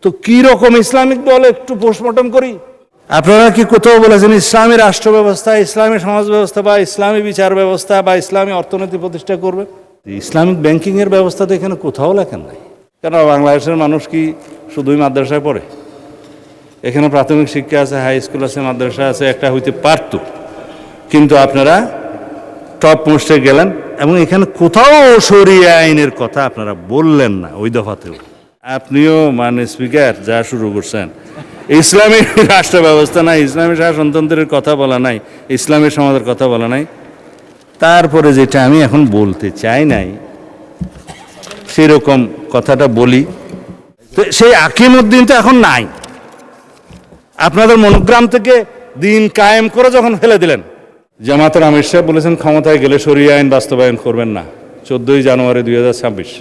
তো কি রকম ইসলামিক দল একটু পোস্টমর্টম করি। আপনারা কি কোথাও বলেছেন ইসলামী রাষ্ট্র ব্যবস্থা, ইসলামী সমাজ ব্যবস্থা বা ইসলামী বিচার ব্যবস্থা বা ইসলামী অর্থনীতি প্রতিষ্ঠা করবে? ইসলামিক ব্যাংকিংয়ের ব্যবস্থা তো এখানে কোথাও লেখেন নাই। কেন বাংলাদেশের মানুষ কি শুধুই মাদ্রাসায় পড়ে? এখানে প্রাথমিক শিক্ষা আছে, হাই স্কুল আছে, মাদ্রাসা আছে, একটা হইতে পারত। কিন্তু আপনারা টপ মোস্টে গেলেন এবং এখানে কোথাও শরিয়া আইনের কথা আপনারা বললেন না ওই দফাতেও। আপনিও মানে স্পিকার যা শুরু করছেন, ইসলামী রাষ্ট্র ব্যবস্থা নাই, ইসলামী শাসনতন্ত্রের কথা বলা নাই, ইসলামী সমাজের কথা বলা নাই। তারপরে যেটা আমি এখন বলতে চাই নাই সেরকম কথাটা বলি। তো সেই আকিমউদ্দিন তো এখন নাই। আপনাদের মনোগ্রাম থেকে দিন কায়েম করে যখন ফেলে দিলেন, জামাতের আমির সাহেব বলেছেন ক্ষমতায় গেলে শরিয়া আইন বাস্তবায়ন করবেন না। 14 জানুয়ারি 2026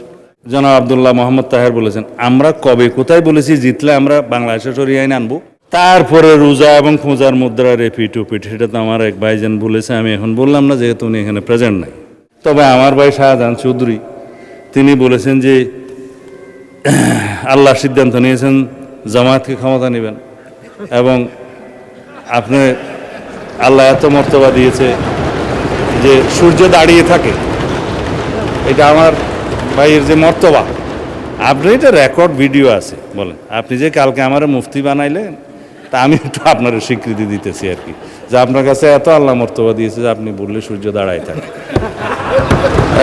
জনাব আব্দুল্লাহ মোহাম্মদ তাহের বলেছেন, আমরা কবে কোথায় বলেছি জিতলে আমরা বাংলাদেশে শরিয়া আইন আনবো? তারপরে রোজা এবং খোঁজার মুদ্রা রেপিট উপিট, সেটা তো আমার এক ভাইজান বলেছে, আমি এখন বললাম না যেহেতু উনি এখানে প্রেজেন্ট নাই। তবে আমার ভাই শাহজাহান চৌধুরী তিনি বলেছেন যে আল্লাহ সিদ্ধান্ত নিয়েছেন জামায়াতকে ক্ষমতা নেবেন এবং আপনি আল্লাহ এত মর্তবা দিয়েছে যে সূর্য দাঁড়িয়ে থাকে। এটা আমার ভাইয়ের যে মর্তবা, আপনি এটা রেকর্ড ভিডিও আছে। বলেন আপনি যে কালকে আমার মুফতি বানাইলেন, তা আমি একটু আপনার স্বীকৃতি দিতেছি আর কি, যে আপনার কাছে এত আল্লাহ মর্তবা দিয়েছে যে আপনি বললে সূর্য দাঁড়ায় থাকে।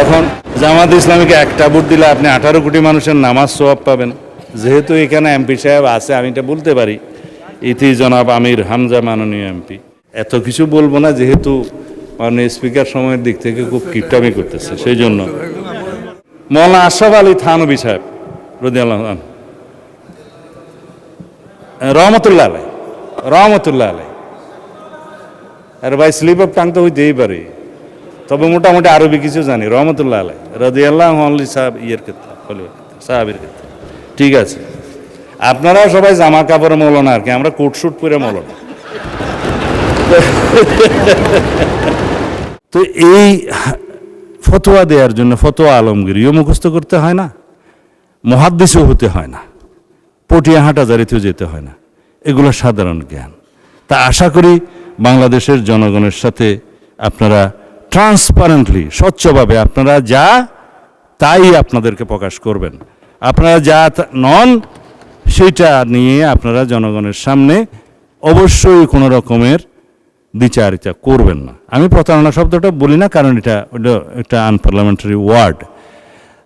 এখন জামাত ইসলামীকে একটা ভোট দিলে আপনি 18 কোটি মানুষের নামাজ সওয়াব পাবেন। যেহেতু এখানে এমপি সাহেব আছে, আমি এটা বলতে পারি, ইতি জনাব আমির হামজা মাননীয় এমপি। এত কিছু বলবো না যেহেতু মাননীয় স্পিকার সময়ের দিক থেকে খুব কিপটামি করতেছে, সেই জন্য মৌলানা আশরাফ আলী থানভী সাহেব রাদিয়াল্লাহু আনহু রহমতুল্লাহ আলাই, রহমতুল্লাহ আলাই। আর ভাই স্লিপ অফ টাং তো হইতেই পারে, তবে মোটামুটি আরবি কিছু জানি। রহমতুল্লাহ আলাই রাদিয়াল্লাহু আনহু সাহেব ইয়ের ক্ষেত্রে, সাহাবীর ক্ষেত্রে। ঠিক আছে, আপনারাও সবাই জামা কাপড়ে মৌলানা আর কি, আমরা কোট শুট পরে মৌলানা। তো এই ফতোয়া দেওয়ার জন্য ফতোয়া আলমগীরিও মুখস্থ করতে হয় না, মুহাদ্দিসও হতে হয় না, পটিয়া হাটাজারিতেও যেতে হয় না। এগুলো সাধারণ জ্ঞান। তা আশা করি বাংলাদেশের জনগণের সাথে আপনারা ট্রান্সপারেন্টলি, স্বচ্ছভাবে আপনারা যা তাই আপনাদেরকে প্রকাশ করবেন। আপনারা যা নন সেটা নিয়ে আপনারা জনগণের সামনে অবশ্যই কোনো রকমের দ্বিচারিতা করবেন না। আমি প্রতারণা শব্দটা বলি না, কারণ এটা একটা আনপার্লামেন্টারি ওয়ার্ড।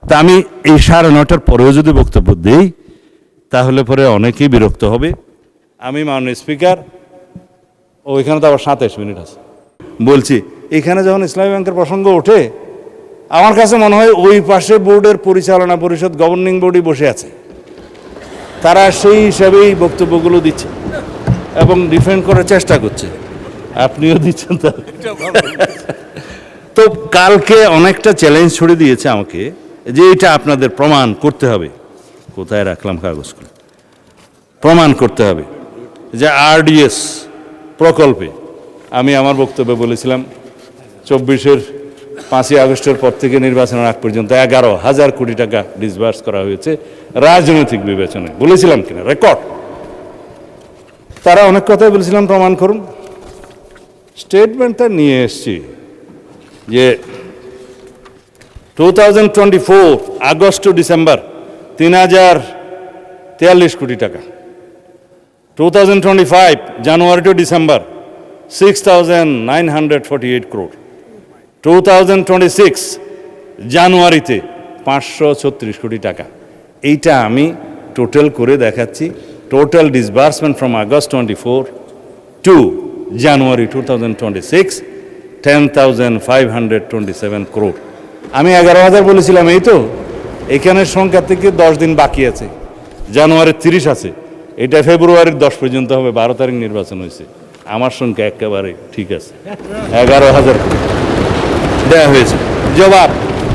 তা আমি এই 9:30 পরেও যদি বক্তব্য দিই তাহলে পরে অনেকেই বিরক্ত হবে। আমি মাননীয় স্পিকার, ওইখানে তো আবার 27 মিনিট আছে, বলছি এখানে যখন ইসলামী ব্যাংকের প্রসঙ্গ ওঠে, আমার কাছে মনে হয় ওই পাশে বোর্ডের পরিচালনা পরিষদ, গভর্নিং বোর্ডই বসে আছে, তারা সেই হিসাবেই বক্তব্যগুলো দিচ্ছে এবং ডিফেন্ড করার চেষ্টা করছে। আপনিও দিচ্ছেন। তো কালকে অনেকটা চ্যালেঞ্জ ছড়ে দিয়েছে আমাকে যে এটা আপনাদের প্রমাণ করতে হবে। কোথায় রাখলাম কাগজগুলো? প্রমাণ করতে হবে যে আরডিএস প্রকল্পে আমি আমার বক্তব্যে বলেছিলাম 24-এর 5ই আগস্টের পর থেকে নির্বাচনের আগ পর্যন্ত 11,000 কোটি টাকা ডিসবার্স করা হয়েছে রাজনৈতিক বিবেচনায়। বলেছিলাম কিনা রেকর্ড? তারা অনেক কথাই বলেছিলাম প্রমাণ করুন। স্টেটমেন্টটা নিয়ে এসছি যে 2024 আগস্ট টু ডিসেম্বর 3,043 কোটি টাকা, 2025 জানুয়ারি টু ডিসেম্বর 6,948 crore, 2026 জানুয়ারিতে 536 কোটি টাকা। এইটা আমি টোটাল করে দেখাচ্ছি। Total disbursement from August 24 to January 2026 10,527 crore। আমি 11,000 বলেছিলাম, এই তো এখানের সংখ্যা থেকে 10 দিন বাকি আছে। জানুয়ারির 30 আছে, এটা ফেব্রুয়ারির 10 পর্যন্ত হবে। 12 তারিখ নির্বাচন হয়েছে। আমার সংখ্যা একেবারে ঠিক আছে, 11,000 দেওয়া হয়েছে। জবাব,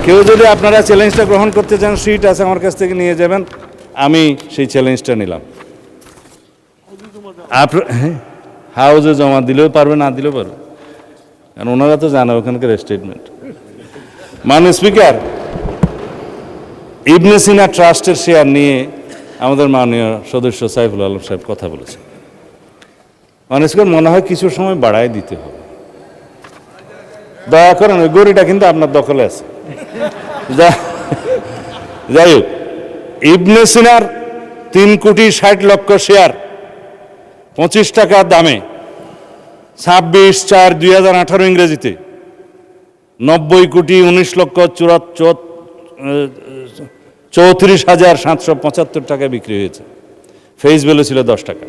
কেউ যদি আপনারা চ্যালেঞ্জটা গ্রহণ করতে চান, সিট আছে আমার কাছ থেকে নিয়ে যাবেন। আমি সেই চ্যালেঞ্জটা নিলাম। হাউজে জমা দিলেও পারবে, না দিলেও পারবে, কারণ ওনারা তো জানে ওখানকার স্টেটমেন্ট। মাননীয় স্পিকার, ইবনে সিনা ট্রাস্টের শেয়ার নিয়ে আমাদের মাননীয় সদস্য সাইফুল আলম সাহেব কথা বলেছেন। অনেক মনে হয় কিছু সময় বাড়ায় দিতে হবে। দয়া করেন, ওই গড়িটা কিন্তু আপনার দখলে আছে। যাই হোক, ইবনে সিনার 3,60,00,000 শেয়ার 25 টাকা দামে 26/4/2018 ইংরেজিতে 90,19,34,775 টাকা বিক্রি হয়েছে। ফেস ভ্যালু ছিল 10 টাকা।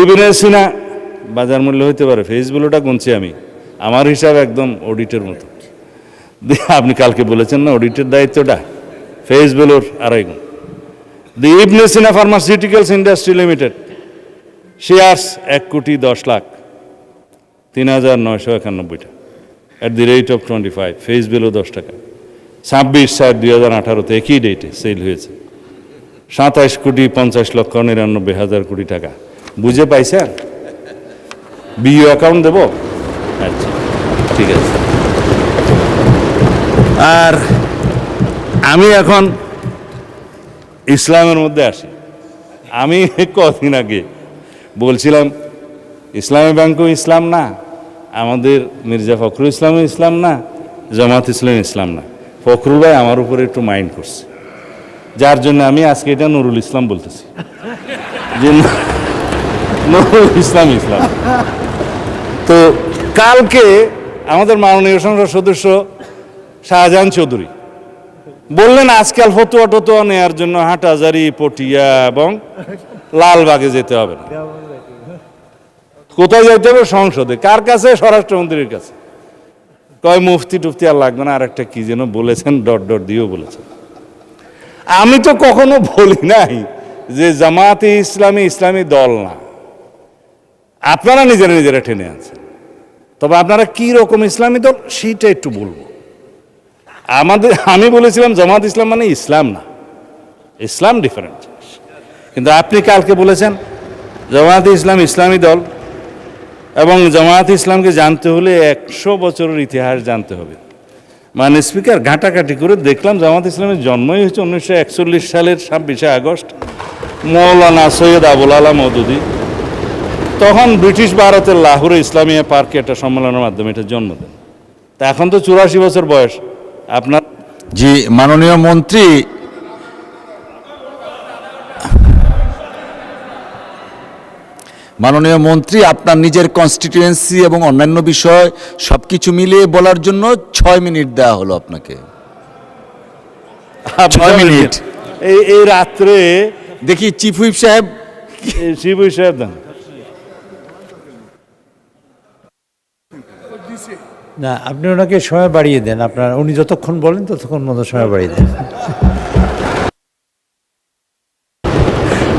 ইবনে সিনা বাজার মূল্য হইতে পারে, ফেস ভ্যালুটা গুনছি আমি, আমার হিসাব একদম অডিটের মতো। আপনি কালকে বলেছেন না অডিটের দায়িত্বটা, ফেস ভ্যালুর 2.5 গুণ। The Ibn Sina pharmaceuticals industry limited shares 1,10,00,000 3,991 at the rate of 25, face value 10 টাকা। 26/4/2018 একই ডেটে সেল হয়েছে 27,50,99,000 টাকা। বুঝে পাইছেন? বিইউ অ্যাকাউন্ট দেব? আচ্ছা, ঠিক আছে। আর আমি এখন ইসলামের মধ্যে আসি। আমি কদিন আগে বলছিলাম ইসলামী ব্যাংকও ইসলাম না, আমাদের মির্জা ফখরুল ইসলামও ইসলাম না, জামাত ইসলাম ইসলাম না। ফখরুল ভাই আমার উপরে একটু মাইন্ড করছে, যার জন্য আমি আজকে এটা নুরুল ইসলাম বলতেছি, যে নুরুল ইসলাম ইসলাম। তো কালকে আমাদের মাননীয় সংসদ সদস্য শাহজাহান চৌধুরী বললেন আজকাল ফতুয়া টতুয়া নেওয়ার জন্য হাটহাজারী, পটিয়া এবং লালবাগে যেতে হবে না। কোথায় যেতে হবে? সংসদে। কার কাছে? স্বরাষ্ট্রমন্ত্রীর কাছে। কয় মুফতি টুফতি আর লাগবে না, আর একটা কি যেন বলেছেন, ডট ডট দিয়েও বলেছেন। আমি তো কখনো বলি নাই যে জামাতে ইসলামী ইসলামী দল না, আপনারা নিজেরা নিজেরা টেনে আনছেন। তবে আপনারা কি রকম ইসলামী দল সেইটা একটু বলবো। আমি বলেছিলাম জামাত ইসলাম মানে ইসলাম না, ইসলাম ডিফারেন্ট। কিন্তু আপনি কালকে বলেছেন জামাত ইসলাম ইসলামী দল, এবং জামাত ইসলামকে জানতে হলে 100 বছরের ইতিহাস জানতে হবে। মানে স্পিকার ঘাটাঘাটি করে দেখলাম জামাত ইসলামের জন্মই হয়েছে 1941 সালের 26শে আগস্ট। মৌলানা সৈয়দ আবুল আলা মওদুদী তখন ব্রিটিশ ভারতের লাহোরে ইসলামিয়া পার্কে একটা সম্মেলনের মাধ্যমে এটা জন্ম দেন। তা এখন তো 84 বছর বয়স আপনার। জি, মাননীয় মন্ত্রী, আপনার নিজের কনস্টিটিউয়েন্সি এবং অন্যান্য বিষয় সবকিছু মিলিয়ে বলার জন্য 6 মিনিট দেওয়া হলো আপনাকে। 6 মিনিট। এই রাত্রে দেখি চিফ হুইপ সাহেব, দেন না, আপনি ওনাকে সময় বাড়িয়ে দেন। উনি যতক্ষণ বলেন ততক্ষণ মতো সময় বাড়িয়ে দেন।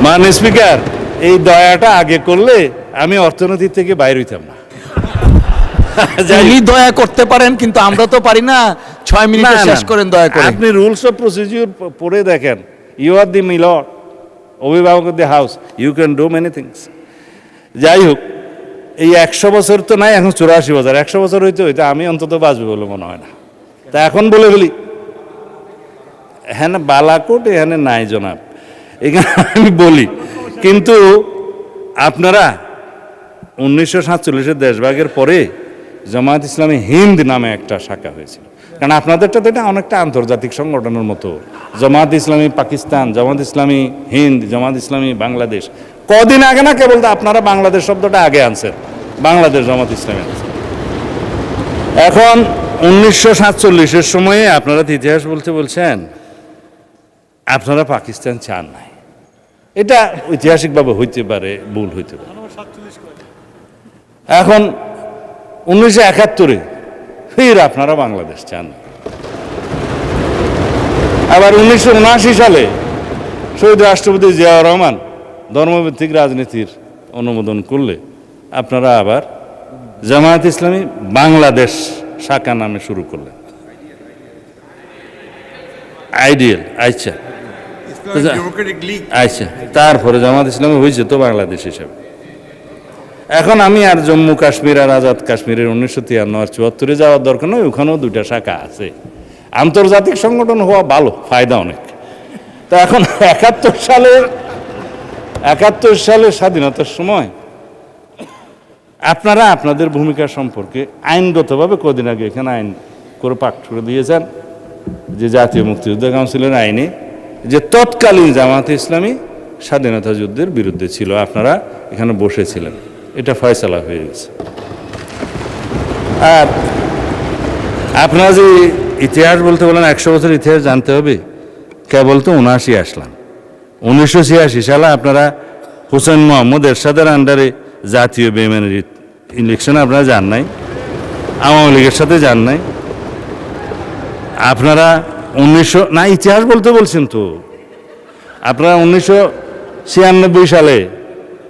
মানে স্পিকার, এই দয়াটা আগে করলে আমি অর্থনীতি থেকে বাইরে হইতাম না। উনি দয়া করতে পারেন, কিন্তু আমরা তো পারি না। 6 মিনিটে শেষ করেন দয়া করে। আপনি রুলস অফ প্রসিডিউর পড়ে দেখেন। ইউ আর দি মিলর, অভিভাবক অফ দি হাউস, you can do many things. যাই হোক, এই 100 বছর তো নাই, এখন 84 বছর। 100 বছর হইতে হইতে আমি অন্তত বাঁচবে বলে মনে হয় না। তা এখন বলে ফেলি, হ্যাঁ বালাকোট এখানে নাই জনাব, এখানে আমি বলি। কিন্তু আপনারা 1947-এর দেশভাগের পরে জামাত ইসলামী হিন্দ নামে একটা শাখা হয়েছিল। কারণ আপনাদেরটা তো এটা অনেকটা আন্তর্জাতিক সংগঠনের মতো, জামাত ইসলামী পাকিস্তান, জামাত ইসলামী হিন্দ, জামাত ইসলামী বাংলাদেশ। কদিন আগে না কেবল আপনারা বাংলাদেশ শব্দটা আগে আনছেন, বাংলাদেশ জামাত ইসলামী আনছেন। এখন 1947-এর সময়ে আপনারা ইতিহাস বলছেন আপনারা পাকিস্তান চান নাই। এটা ঐতিহাসিকভাবে হইতে পারে, ভুল হইতে পারে। এখন 1971-এ ফির আপনারা বাংলাদেশ চান। আবার 1979 সালে শহীদ রাষ্ট্রপতি জিয়াউর রহমান ধর্মভিত্তিক রাজনীতির অনুমোদন করলে আপনারা আবার জামায়াত ইসলামী বাংলাদেশ শাখা নামে শুরু করলেন। আইডিয়াল, আচ্ছা আচ্ছা, তারপরে জামাত ইসলামী হয়েছে তো বাংলাদেশ হিসাবে। এখন আমি আর জম্মু কাশ্মীর আর আজাদ কাশ্মীরের 1953 আর 74-এ যাওয়ার দরকার নয়, ওখানেও 2টা শাখা আছে। আন্তর্জাতিক সংগঠন হওয়া ভালো, ফায়দা অনেক। তা এখন 71 সালের স্বাধীনতার সময় আপনারা আপনাদের ভূমিকা সম্পর্কে আইনগতভাবে কদিন আগে এখানে আইন করে পাঠ করে দিয়েছেন যে জাতীয় মুক্তিযোদ্ধা কাউন্সিলের আইনে যে তৎকালীন জামায়াতে ইসলামী স্বাধীনতা যুদ্ধের বিরুদ্ধে ছিল, আপনারা এখানে বসেছিলেন, এটা ফয়সালা হয়ে গেছে। আর আপনারা যে ইতিহাস বলতে বলেন 100 বছর ইতিহাস জানতে হবে, কেবল তো 79 আসলাম। 1986 সালে আপনারা হুসেন মোহাম্মদ এরশাদের আন্ডারে জাতীয় বেইমানির ইলেকশনে আপনারা যান নাই, আওয়ামী লীগের সাথে যান নাই। আপনারা 1900 না, ইতিহাস বলতে বলছেন তো, আপনারা 1996 সালে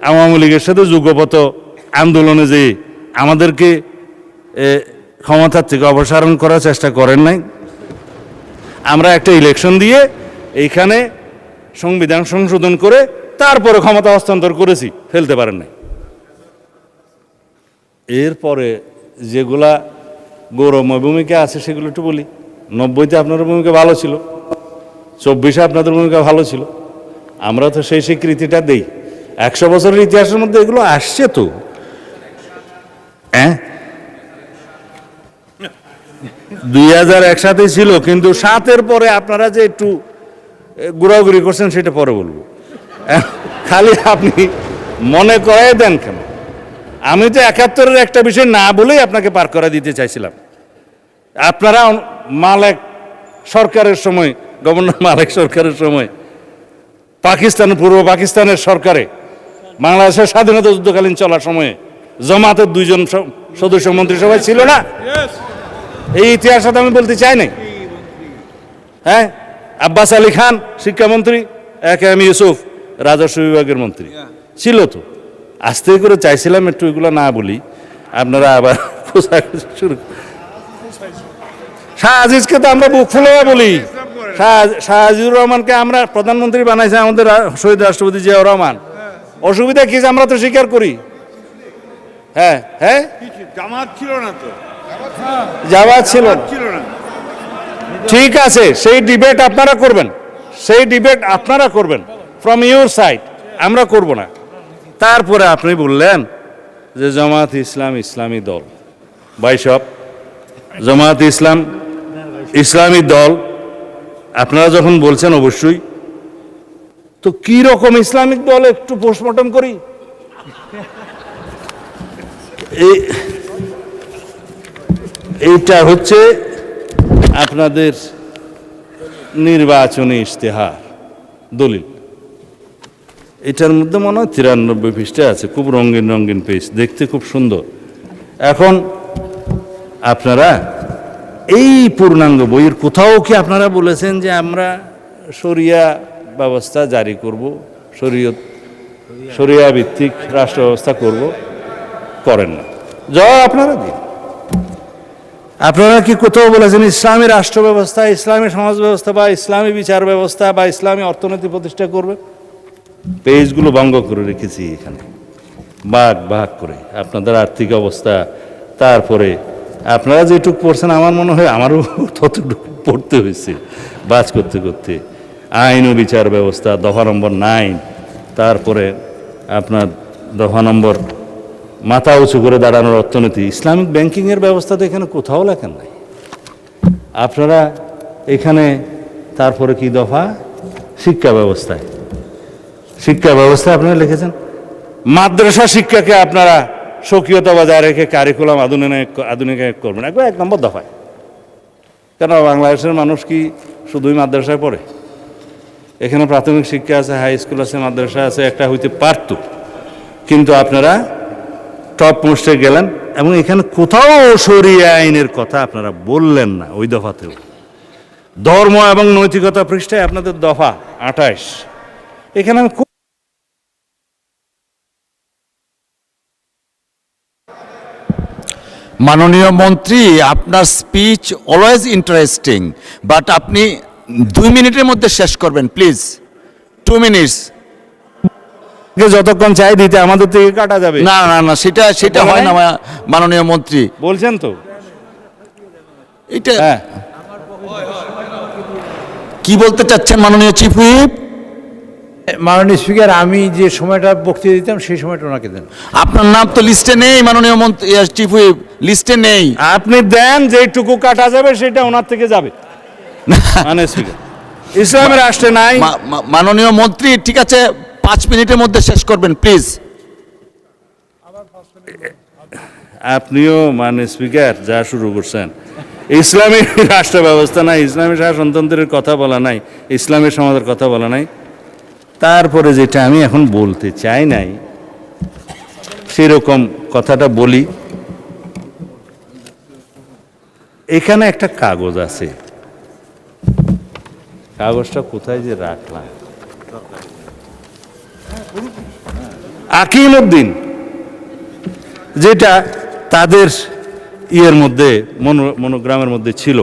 আওয়ামী লীগের সাথে যুগপত আন্দোলনে যে আমাদেরকে ক্ষমতার থেকে অপসারণ করার চেষ্টা করেন নাই। আমরা একটা ইলেকশন দিয়ে এইখানে সংবিধান সংশোধন করে তারপরে ক্ষমতা হস্তান্তর করেছি, ফেলতে পারেন নাই। এরপরে যেগুলা গৌরবময় ভূমিকা আছে সেগুলো একটু বলি। 90-তে আপনাদের ভূমিকা ভালো ছিল, 24-এ আপনাদের ভূমিকা ভালো ছিল, আমরা তো সেই স্বীকৃতিটা দেই। 100 বছরের ইতিহাসের মধ্যে এগুলো আসছে তো। হ্যাঁ, 2001 সাথে ছিল, কিন্তু 7-এর পরে আপনারা যে একটু ঘোরাঘুরি করছেন সেটা পরে বলবো। খালি আপনি মনে করাই দেন কেন? আমি তো 71-এর একটা বিষয় না বলেই আপনাকে পার করে দিতে চাইছিলাম। আপনারা মালেক সরকারের সময়, গভর্নর মালেক সরকারের সময় পাকিস্তান, পূর্ব পাকিস্তানের সরকারে বাংলাদেশের স্বাধীনতা যুদ্ধকালীন চলার সময়ে জামাতের 2 জন সদস্য মন্ত্রিসভায় ছিল না? এই ইতিহাসটা আমি বলতে চাই নাই। হ্যাঁ, আব্বাস আলী খান শিক্ষামন্ত্রী, এম ইউসুফ রাজস্ব বিভাগের মন্ত্রী ছিল তো। আস্তে করে চাইছিলাম একটু এগুলো না বলি, আপনারা আবার শুরু। শাহ আজিজকে তো আমরা বুক ফুলে বলি, শাহ আজিজুর রহমানকে আমরা প্রধানমন্ত্রী বানাইছে আমাদের শহীদ রাষ্ট্রপতি জিয়াউর রহমান। অসুবিধা কি আমরা তো স্বীকার করি। হ্যাঁ হ্যাঁ, জামাত ছিল না তো, জামাত ছিল না। ঠিক আছে, সেই ডিবেট আপনারা করবেন, সেই ডিবেট আপনারা করবেন ফ্রম ইউর সাইড, আমরা করব না। তারপরে আপনি বললেন যে জামাত ইসলাম ইসলামী দল। ভাই সব জামাত ইসলাম ইসলামী দল আপনারা যখন বলছেন, অবশ্যই তো কি রকম ইসলামিক দল একটু পোস্টমর্টম করি। এইটা হচ্ছে আপনাদের নির্বাচনী ইশতেহার দলিল। এটার মধ্যে মনে হয় 93 পৃষ্ঠা আছে, খুব রঙিন রঙিন পেজ, দেখতে খুব সুন্দর। এখন আপনারা এই পূর্ণাঙ্গ বইয়ের কোথাও কি আপনারা বলেছেন যে আমরা শরিয়া ব্যবস্থা জারি করব, শরিয়া ভিত্তিক রাষ্ট্র ব্যবস্থা করব? করেন না। জবাব আপনারা দিন। আপনারা কি কোথাও বলেছেন ইসলামী রাষ্ট্র ব্যবস্থা, ইসলামী সমাজ ব্যবস্থা বা ইসলামী বিচার ব্যবস্থা বা ইসলামী অর্থনীতি প্রতিষ্ঠা করবে? পেজগুলো ভঙ্গ করে রেখেছি এখানে, ভাগ ভাগ করে আপনাদের আর্থিক অবস্থা। তারপরে আপনারা যেটুকু পড়ছেন, আমার মনে হয় আমারও ততটুকু পড়তে হয়েছে বাজ করতে করতে। আইন ও বিচার ব্যবস্থা দফা নম্বর 9, তারপরে আপনার দফা নম্বর মাথা উঁচু করে দাঁড়ানোর অর্থনীতি, ইসলামিক ব্যাংকিংয়ের ব্যবস্থা তো এখানে কোথাও লেখেন নাই আপনারা। এখানে তারপরে কি দফা? শিক্ষা ব্যবস্থায়, শিক্ষা ব্যবস্থা আপনারা লিখেছেন মাদ্রাসা শিক্ষাকে আপনারা স্বকীয়তা বজায় রেখে কারিকুলাম আধুনিকায়ন করবেন, একবার 1 নম্বর দফায়। কেন বাংলাদেশের মানুষ কি শুধুই মাদ্রাসায় পড়ে? এখানে প্রাথমিক শিক্ষা আছে, হাই স্কুল আছে, মাদ্রাসা আছে, একটা হইতে পারত। কিন্তু আপনারা টপ মোস্টে গেলেন এবং এখানে কোথাও শরিয়া আইনের কথা আপনারা বললেন না। ওই দফাতেও ধর্ম এবং নৈতিকতা পৃষ্ঠায় আপনাদের দফা 28, এখানে আমি মাননীয় মন্ত্রী, আপনার স্পিচ অলওয়েজ ইন্টারেস্টিং, বাট আপনি 2 মিনিটের মধ্যে শেষ করবেন প্লিজ। 2 মিনিটস। যতক্ষণ চাই দিতে আমাদের থেকে কাটা যাবে না না না, সেটা হয় না মাননীয় মন্ত্রী, বলছেন তো। এটা হ্যাঁ, কি বলতে চাচ্ছেন মাননীয় চিফ হুইপ? মাননীয় স্পিকার, আমি যে সময়টা বক্তৃতা দিতাম সেই সময়টা ওনাকে দেন। আপনার নাম তো লিস্টে নেই মাননীয় মন্ত্রী, চিফ হুইপ লিস্টে নেই। আপনি দেন, যেটুকু কাটা যাবে সেটা ওনার থেকে যাবে। মানে স্পিকার, ইসলামের রাষ্ট্রে নাই। মাননীয় মন্ত্রী, ঠিক আছে 5 মিনিটের মধ্যে শেষ করবেন প্লিজ। আপনিও মানে স্পিকার যা শুরু করছেন, ইসলামী রাষ্ট্র ব্যবস্থা নাই, ইসলামী শাসনতন্ত্রের কথা বলা নাই, ইসলামী সমাজের কথা বলা নাই। তারপরে যেটা আমি এখন বলতে চাই নাই সেরকম কথাটা বলি। এখানে একটা কাগজ আছে, কাগজটা কোথায় যে রাখলাম, আকিমউদ্দিন, যেটা তাদের ইয়ের মধ্যে মনোগ্রামের মধ্যে ছিল,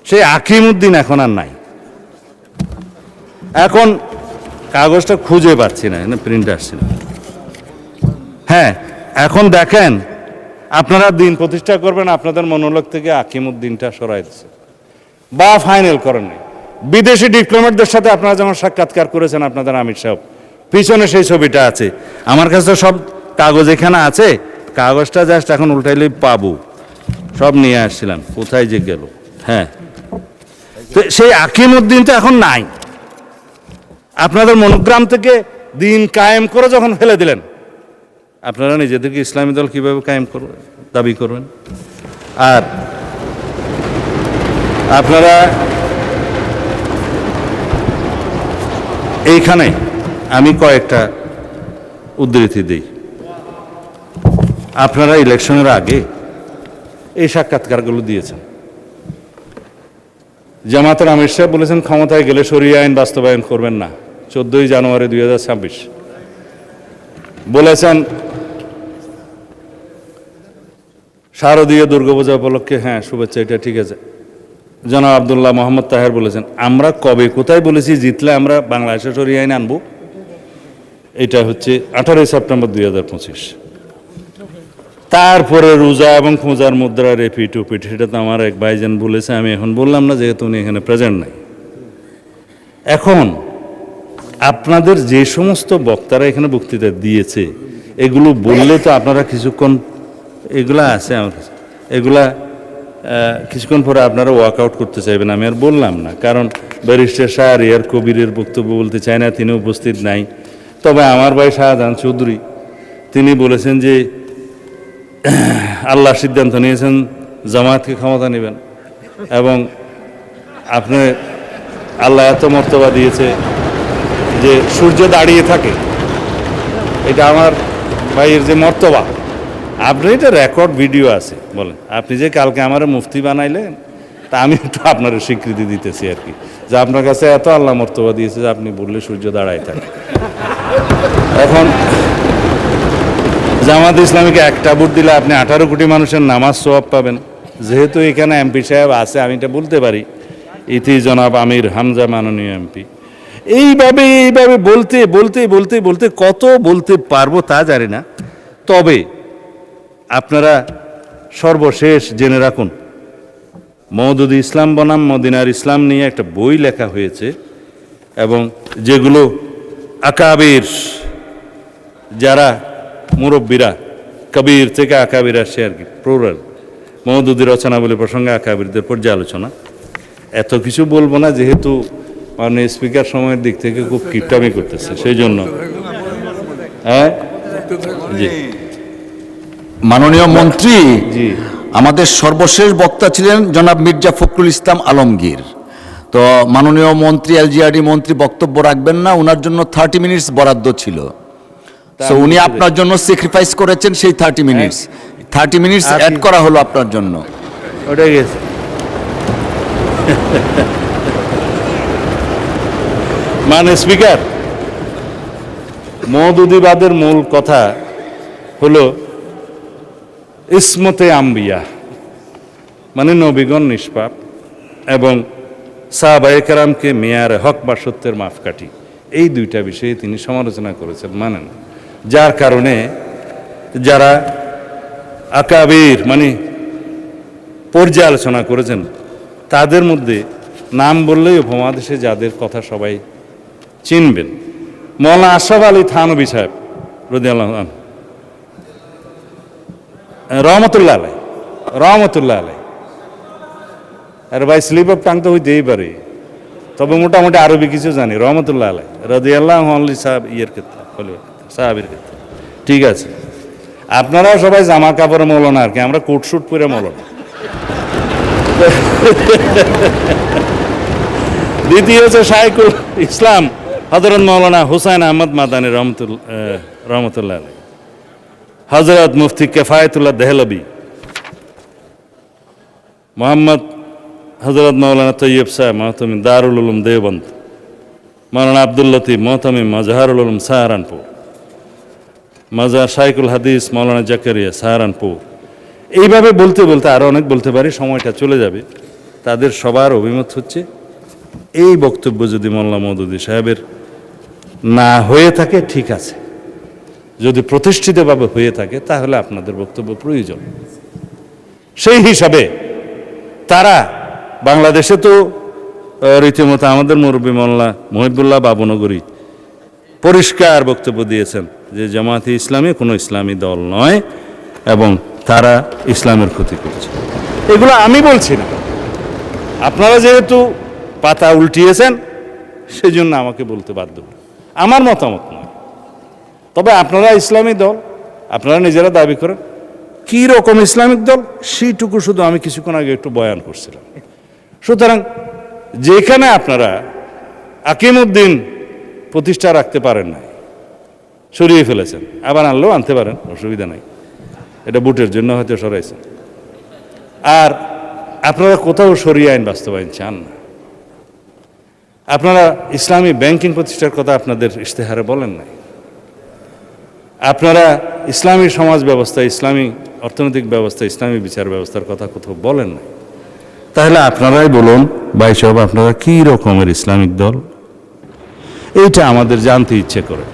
সেই আকিমউদ্দিন এখন আর নাই। এখন কাগজটা খুঁজে পাচ্ছি না, প্রিন্ট আসছে না। হ্যাঁ, এখন দেখেন, আপনারা দিন প্রতিষ্ঠা করবেন, আপনাদের মনোলগ থেকে আকিমউদ্দিনটা সরাই দিচ্ছে বা ফাইনাল করেন নাই। বিদেশি ডিপ্লোম্যাটদের সাথে আপনারা যেমন সাক্ষাৎকার করেছেন আপনাদের আমির সাহেব, পিছনে সেই ছবিটা আছে। আমার কাছে তো সব কাগজ এখানে আছে, কাগজটা জাস্ট এখন উল্টাইলেই পাবো। সব নিয়ে আসছিলাম, কোথায় যে গেল। হ্যাঁ, তো সেই আকিমউদ্দিনটা এখন নাই। আপনাদের মনোগ্রাম থেকে দিন কায়েম করে যখন ফেলে দিলেন, আপনারা নিজেদেরকে ইসলামী দল কিভাবে কায়েম করবেন, দাবি করবেন? আর আপনারা এইখানে আমি কয়েকটা উদ্ধৃতি দিই। আপনারা ইলেকশনের আগে এই সাক্ষাৎকারগুলো দিয়েছেন। জামাতের আমির সাহেব বলেছেন ক্ষমতায় গেলে শরিয়া আইন বাস্তবায়ন করবেন না, 14 জানুয়ারি 2026। বলেছেন শারদীয় দুর্গাপূজা উপলক্ষে, হ্যাঁ শুভেচ্ছা, এটা ঠিক আছে। জনাব আব্দুল্লাহ মোহাম্মদ তাহের বলেছেন আমরা কবে কোথায় বলেছি জিতলে আমরা বাংলাদেশে শরিয়া আইন আনবো, এটা হচ্ছে 18 সেপ্টেম্বর 2025। তারপরে রোজা এবং খোঁজার মুদ্রা রেপিট উপিট, সেটা তো আমার এক ভাইজান বলেছে, আমি এখন বললাম না যেহেতু উনি এখানে প্রেজেন্ট নাই। এখন আপনাদের যে সমস্ত বক্তারা এখানে বক্তৃতা দিয়েছে এগুলো বললে তো আপনারা কিছুক্ষণ, এগুলা আছে আমার কাছে, এগুলা কিছুক্ষণ পরে আপনারা ওয়ার্কআউট করতে চাইবেন। আমি আর বললাম না, কারণ ব্যারিস্টার শাহরিয়ার কবিরের বক্তব্য বলতে চায় না, তিনি উপস্থিত নাই। তবে আমার ভাই শাহজাহান চৌধুরী তিনি বলেছেন যে আল্লাহ সিদ্ধান্ত নিয়েছেন জামায়াতকে ক্ষমতা নেবেন, এবং আপনি আল্লাহ এত মর্তবা দিয়েছে যে সূর্য দাঁড়িয়ে থাকে, এটা আমার ভাইয়ের যে মর্তবা। আপনি এটা রেকর্ড ভিডিও আছে, বলেন আপনি যে কালকে আমার মুফতি বানাইলেন, তা আমি একটু আপনার স্বীকৃতি দিতেছি আর কি, যে আপনার কাছে এত আল্লাহ মর্তবা দিয়েছে যে আপনি বললে সূর্য দাঁড়ায় থাকে। এখন জামাত ইসলামীকে একটা ভোট দিলে আপনি 18 কোটি মানুষের নামাজ সওয়াব পাবেন। যেহেতু এখানে এমপি সাহেব আছে, আমি এটা বলতে পারি, ইতি জনাব আমির হামজা মাননীয় এমপি। এইভাবে বলতে বলতে বলতে বলতে কত বলতে পারবো তা জানি না। তবে আপনারা সর্বশেষ জেনে রাখুন, মওদুদ ইসলাম বনাম মদিনার ইসলাম নিয়ে একটা বই লেখা হয়েছে, এবং যেগুলো আকাবির, যারা মুরব্বীরা, কবির থেকে আকাবির আসছে আর কি, প্লুরাল, মওদুদি রচনাবলী প্রসঙ্গে আকাবিরদের পর্যালোচনা। এত কিছু বলবো না, যেহেতু মানে স্পিকার সময়ের দিক থেকে খুব কিপটামি করতেছে, সেই জন্য। হ্যাঁ জি মাননীয় মন্ত্রী, জি, আমাদের সর্বশেষ বক্তা ছিলেন জনাব মির্জা ফখরুল ইসলাম আলমগীর। তো মাননীয় মন্ত্রী, এলজিআরডি মন্ত্রী বক্তব্য রাখবেন না, ওনার জন্য 30 মিনিটস বরাদ্দ ছিল। তো উনি আপনার জন্য স্যাক্রিফাইস করেছেন সেই 30 মিনিটস, 30 মিনিটস অ্যাড করা হলো আপনার জন্য। ওটাই গেছে। মানে স্পিকার, মওদুদিবাদের মূল কথা হলো ইসমতে আম্বিয়া, মানে নবীগণ নিষ্পাপ, এবং সাহাবায়ে কেরামকে মেয়ারে হক বা সত্যের মাপকাঠি, এই দুইটা বিষয়ে তিনি সমালোচনা করেছেন, মানেন। যার কারণে যারা আকাবির মানে পর্যালোচনা করেছেন, তাদের মধ্যে নাম বললেই উপমহাদেশে যাদের কথা সবাই চিনবেন, মৌলানা আশরাফ আলী থানভী সাহেব রাদিয়াল্লাহু আনহু, রহমতুল্লাহ আলাই, রহমতুল্লাহ আলাই। আর ভাই স্লিপ অফ টাং তো হইতেই পারে, তবে মোটামুটি আরবি কিছু জানি। রহমতুল্লাহ আলাই রাদিয়াল্লাহু আনহু সাহেব ইয়ের ক্ষেত্রে, সাহাবীর ক্ষেত্রে। ঠিক আছে, আপনারাও সবাই জামা কাপড়ে মৌলানা আর কি, আমরা কোট শুট পরে মৌলানা। দ্বিতীয় হচ্ছে শাইখুল ইসলাম হযরত মৌলানা হুসাইন আহমদ মাদানী রহমতুল্লাহ আলাই, হযরত মুফতি কিফায়াতুল্লাহ দেহলভী, মোহাম্মদ হযরত মৌলানা তৈয়ব সাহেব মাহতামিম দারুল উলুম দেওবন্দ, মৌলানা আব্দুল লতিফ মোহতামিম মাজহারুল উলুম সাহারানপুর, মাজার শাইখুল হাদিস মৌলানা জাকারিয়া সাহারানপুর। এইভাবে বলতে বলতে আরও অনেক বলতে পারি, সময়টা চলে যাবে। তাদের সবার অভিমত হচ্ছে এই বক্তব্য যদি মোল্লা মওদুদী সাহেবের না হয়ে থাকে ঠিক আছে, যদি প্রতিষ্ঠিতভাবে হয়ে থাকে তাহলে আপনাদের বক্তব্য প্রয়োজন। সেই হিসাবে তারা বাংলাদেশে তো রীতিমতো আমাদের মুরব্বী মোল্লা মহিবুল্লাহ বাবুনগরী পরিষ্কার বক্তব্য দিয়েছেন যে জামায়াতে ইসলামী কোনো ইসলামী দল নয় এবং তারা ইসলামের ক্ষতি করছে। এগুলো আমি বলছি না, আপনারা যেহেতু পাতা উল্টিয়েছেন সেই জন্য আমাকে বলতে বাধ্য, আমার মতামত নয়। তবে আপনারা ইসলামী দল, আপনারা নিজেরা দাবি করেন, কী রকম ইসলামিক দল সেইটুকু শুধু আমি কিছুক্ষণ আগে একটু বয়ান করছিলাম। সুতরাং যেখানে আপনারা আকিমউদ্দিন প্রতিষ্ঠা রাখতে পারেন নাই, সরিয়ে ফেলেছেন, আবার আনলেও আনতে পারেন, অসুবিধা নাই, এটা বুটের জন্য হয়তো সরাইছেন। আর আপনারা কোথাও সরিয়ে আইন বাস্তবায়ন চান না। আপনারা ইসলামী ব্যাংকিং প্রতিষ্ঠার কথা আপনাদের ইশতেহারে বলেন নাই। আপনারা ইসলামী সমাজ ব্যবস্থা, ইসলামী অর্থনৈতিক ব্যবস্থা, ইসলামী বিচার ব্যবস্থার কথা কোথাও বলেন নাই। তাহলে আপনারাই বলুন ভাই সাহেব, আপনারা কী রকমের ইসলামিক দল? এইটা আমাদের জানতে ইচ্ছে করে।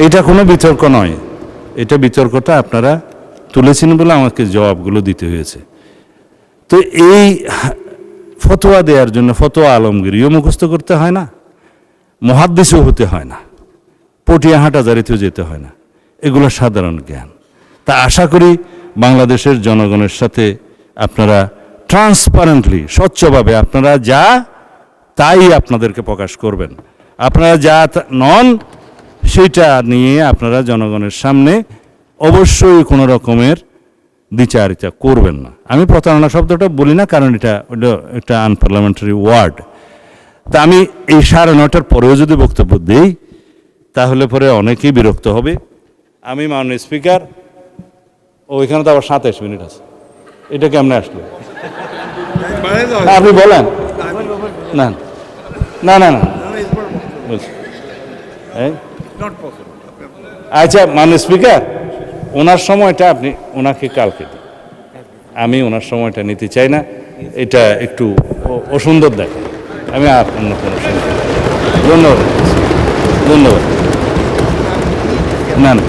এটা কোনো বিতর্ক নয়, এটা বিতর্কটা আপনারা তুলেছেন বলে আমাকে জবাবগুলো দিতে হয়েছে। তো এই ফতোয়া দেওয়ার জন্য ফতোয়া আলমগীরিও মুখস্থ করতে হয় না, মুহাদ্দিসও হতে হয় না, পটিয়া হাটহাজারীতেও যেতে হয় না, এগুলো সাধারণ জ্ঞান। তা আশা করি বাংলাদেশের জনগণের সাথে আপনারা ট্রান্সপারেন্টলি, স্বচ্ছভাবে আপনারা যা তাই আপনাদেরকে প্রকাশ করবেন। আপনারা যা নন সেইটা নিয়ে আপনারা জনগণের সামনে অবশ্যই কোনো রকমের দ্বিচারিতা করবেন না। আমি প্রতারণা শব্দটা বলি না, কারণ এটা একটা আনপার্লামেন্টারি ওয়ার্ড। তা আমি এই 9:30 পরেও যদি বক্তব্য দিই তাহলে পরে অনেকেই বিরক্ত হবে। আমি মাননীয় স্পিকার, ওইখানে তো আবার 27 মিনিট আছে, এটা কেমনে আসলো? আপনি বলেন। না না না না বলছি, আচ্ছা মাননীয় স্পিকার, ওনার সময়টা আপনি ওনাকে কালকে দিন, আমি ওনার সময়টা নিতে চাই না, এটা একটু অসুন্দর দেখে। আমি আর অন্য কোনো সময়। ধন্যবাদ, ধন্যবাদ। না না